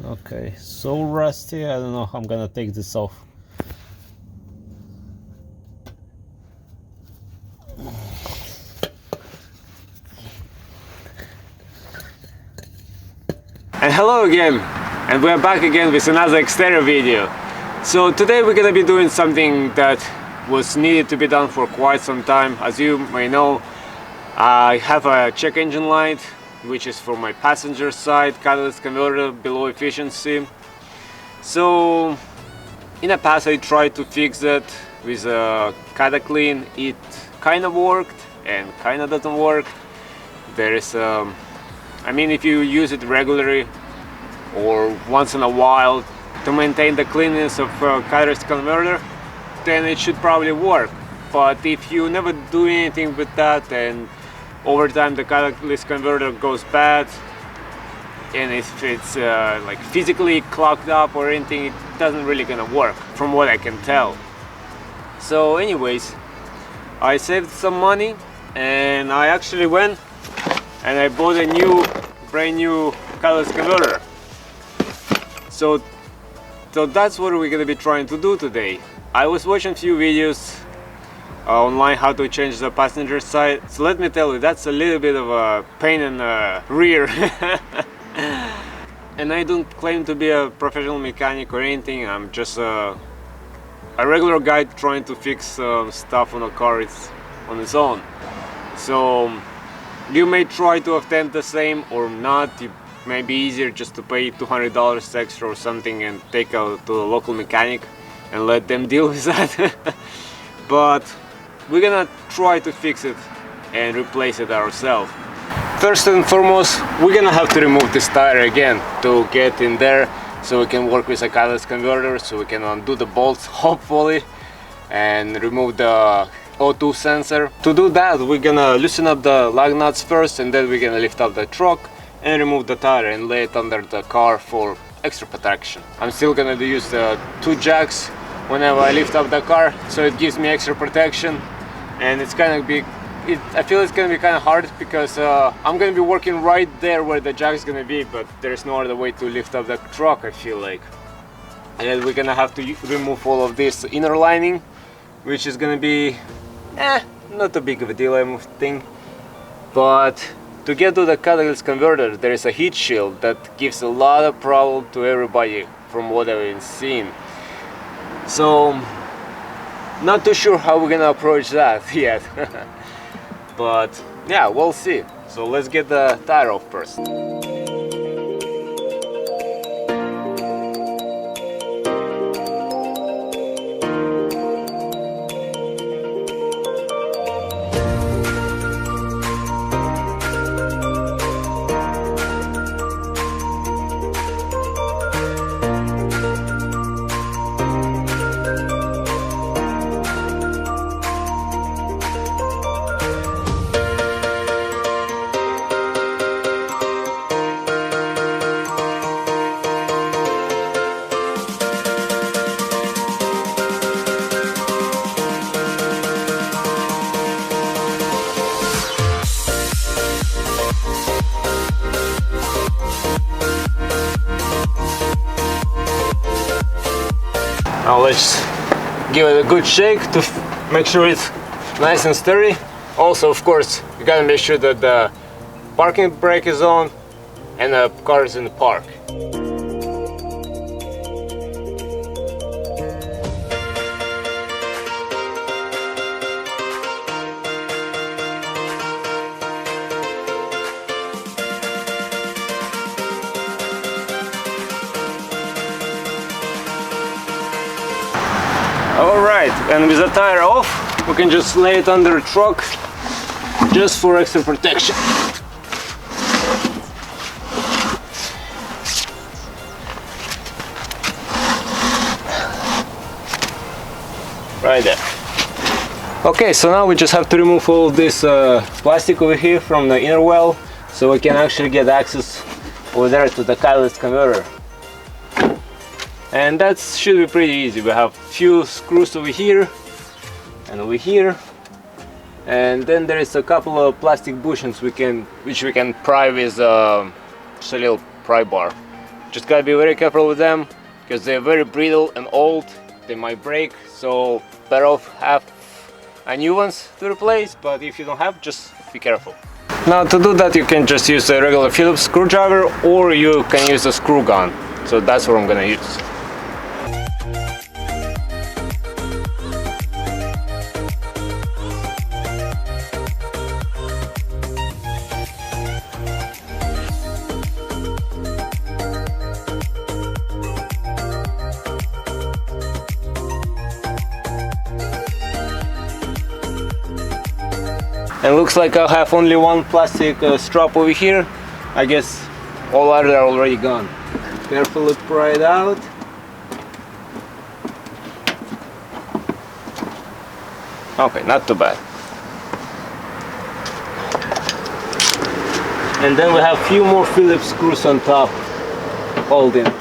Okay, so rusty, I don't know how I'm gonna take this off. And hello again, and we're back again with another exterior video. So today we're gonna be doing something that was needed to be done for quite some time. As you may know, I have a check engine light, which is for my passenger side catalyst converter below efficiency. So in the past I tried to fix that with a Cataclean. It kind of worked and kind of doesn't work. There is I mean, if you use it regularly or once in a while to maintain the cleanliness of a catalyst converter, then it should probably work. But if you never do anything with that and over time the catalyst converter goes bad, and if it's like physically clogged up or anything, it doesn't really gonna work from what I can tell. So anyways, I saved some money and I actually went and I bought a brand new catalyst converter. So that's what we're gonna be trying to do today. I was watching a few videos online how to change the passenger side. So let me tell you, that's a little bit of a pain in the rear. And I don't claim to be a professional mechanic or anything. I'm just a regular guy trying to fix stuff on a car on its own. So you may try to attempt the same or not. It may be easier just to pay $200 extra or something and take it to a local mechanic and let them deal with that. But we're gonna try to fix it and replace it ourselves. First and foremost, we're gonna have to remove this tire again to get in there so we can work with a catalyst converter, so we can undo the bolts hopefully and remove the O2 sensor. To do that, we're gonna loosen up the lug nuts first, and then we're gonna lift up the truck and remove the tire and lay it under the car for extra protection. I'm still gonna use the 2 jacks whenever I lift up the car, so it gives me extra protection. And it's gonna be, I feel it's gonna be kind of hard because I'm gonna be working right there where the jack is gonna be, but there's no other way to lift up the truck, I feel like. And we're gonna have to remove all of this inner lining, which is gonna be not a big of a deal, I think. But to get to the catalyst converter, there is a heat shield that gives a lot of problem to everybody from what I've been seeing. So not too sure how we're gonna approach that yet. But yeah, we'll see. So let's get the tire off first. Now let's give it a good shake to make sure it's nice and sturdy. Also, of course, you gotta make sure that the parking brake is on and the car is in the park. Alright, and with the tire off, we can just lay it under the truck just for extra protection. Right there. Okay, so now we just have to remove all of this plastic over here from the inner well, so we can actually get access over there to the catalyst converter. And that should be pretty easy. We have a few screws over here and over here, and then there is a couple of plastic bushings which we can pry with just a little pry bar. Just gotta be very careful with them because they're very brittle and old. They might break, so better off have a new ones to replace, but if you don't have, just be careful. Now to do that you can just use a regular Phillips screwdriver or you can use a screw gun. So that's what I'm gonna use. And looks like I have only one plastic strap over here. I guess all others are already gone. Carefully pry it out. Okay, not too bad. And then we have a few more Phillips screws on top holding it.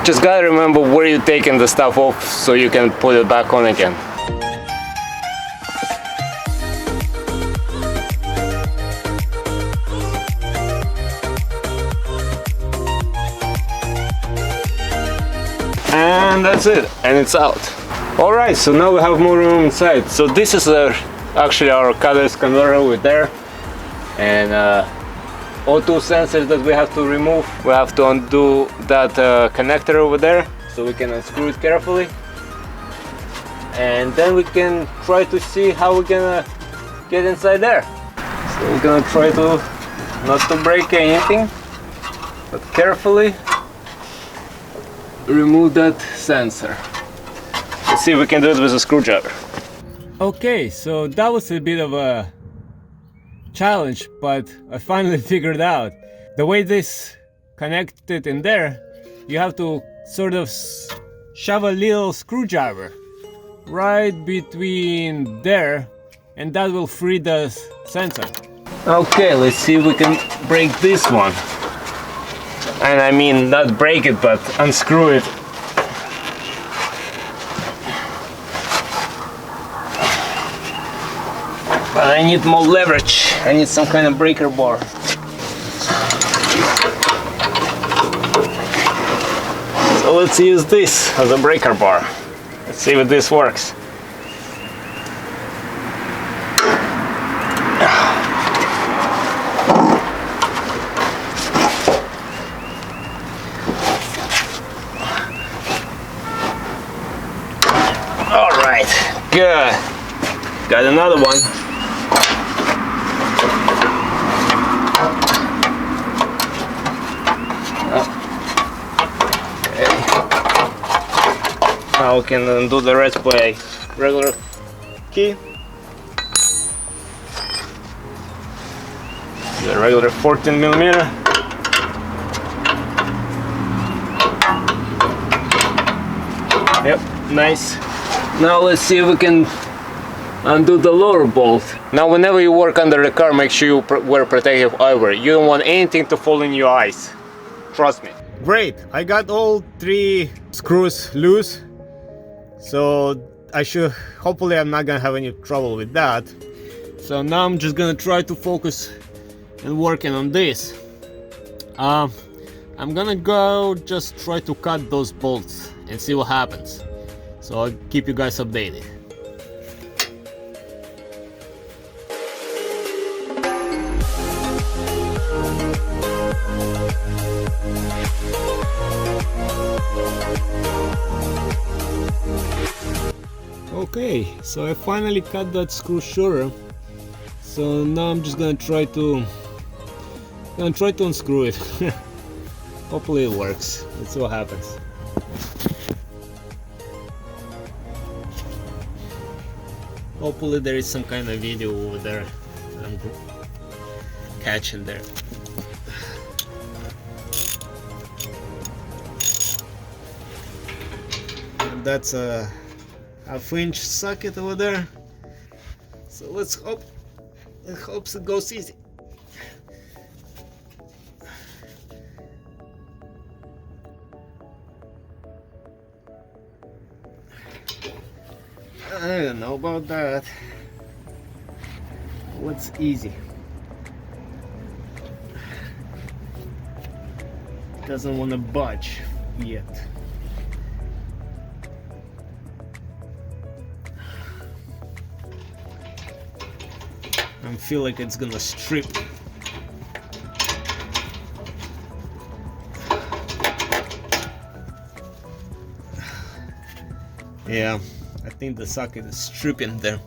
Just gotta remember where you're taking the stuff off so you can put it back on again. And that's it, and it's out. Alright, so now we have more room inside. So this is actually our catalyst converter over there, and O2 sensors that we have to remove. We have to undo that connector over there so we can unscrew it carefully, and then we can try to see how we're gonna get inside there. So we're gonna try to not to break anything, but carefully remove that sensor. Let's see if we can do it with a screwdriver. Okay, so that was a bit of a challenge, but I finally figured out the way this connected in there. You have to sort of shove a little screwdriver right between there, and that will free the sensor. Okay, let's see if we can break this one. And I mean, not break it, but unscrew it. But I need more leverage. I need some kind of breaker bar. So let's use this as a breaker bar. Let's see if this works. All right, good. Got another one. Now we can undo the rest by regular key. The regular 14mm. Yep, nice. Now let's see if we can undo the lower bolt. Now whenever you work under the car, make sure you wear protective eyewear. You don't want anything to fall in your eyes. Trust me. Great, I got all 3 screws loose. So hopefully I'm not gonna have any trouble with that. So now I'm just gonna try to focus and working on this. I'm gonna go just try to cut those bolts and see what happens. So I'll keep you guys updated. Okay, so I finally cut that screw shorter. So now I'm just gonna try to unscrew it. Hopefully it works. Let's see what happens. Hopefully there is some kind of video over there that I'm catching there. And that's a half-inch socket over there. So let's hope it goes easy. I don't know about that. What's easy? Doesn't want to budge yet. I feel like it's gonna strip. Yeah, I think the socket is stripping there.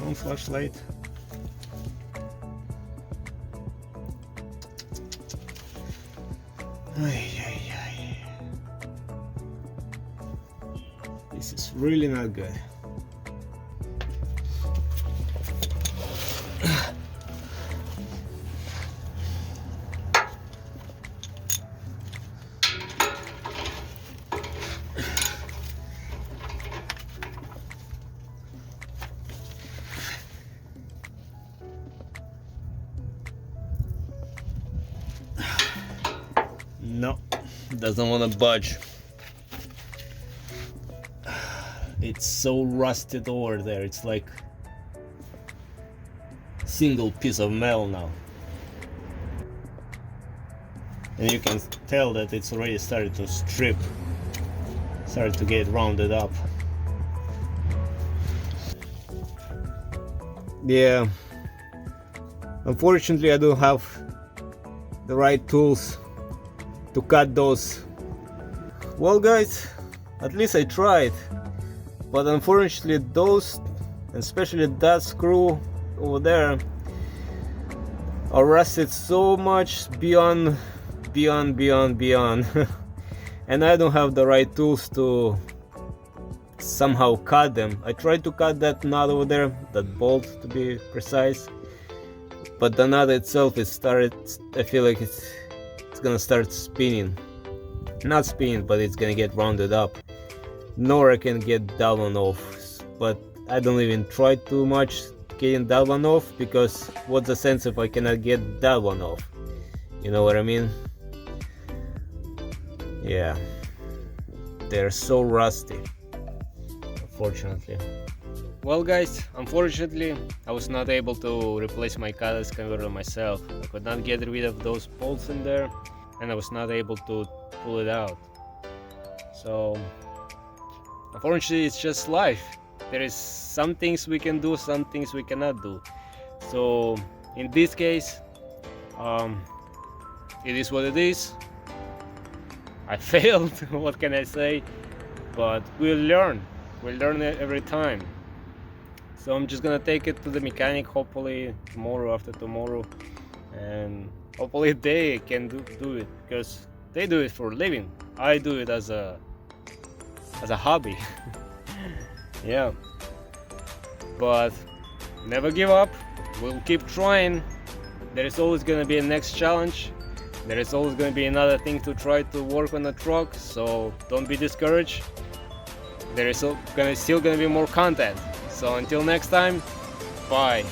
On flashlight. Ay, ay, ay. This is really not good. No, doesn't want to budge. It's so rusted over there. It's like single piece of metal now, and you can tell that it's already started to strip, started to get rounded up. Yeah, unfortunately I don't have the right tools to cut those. Well guys, at least I tried, but unfortunately those, especially that screw over there, are rusted so much beyond and I don't have the right tools to somehow cut them. I tried to cut that nut over there, that bolt to be precise, but the nut itself is started, I feel like it's gonna start spinning. Not spinning, but it's gonna get rounded up. Nor I can get that one off, but I don't even try too much getting that one off, because what's the sense if I cannot get that one off? You know what I mean? Yeah, they're so rusty, unfortunately. Well guys, unfortunately I was not able to replace my catalyst converter myself. I could not get rid of those bolts in there, and I was not able to pull it out. So unfortunately it's just life. There is some things we can do, some things we cannot do. So in this case, it is what it is. I failed, what can I say? But we'll learn it every time. So I'm just gonna take it to the mechanic, hopefully tomorrow, after tomorrow, and hopefully they can do it, because they do it for a living. I do it as a hobby. Yeah, but never give up. We'll keep trying. There is always gonna be a next challenge. There is always gonna be another thing to try to work on the truck, so don't be discouraged. There is still gonna be more content. So until next time, bye.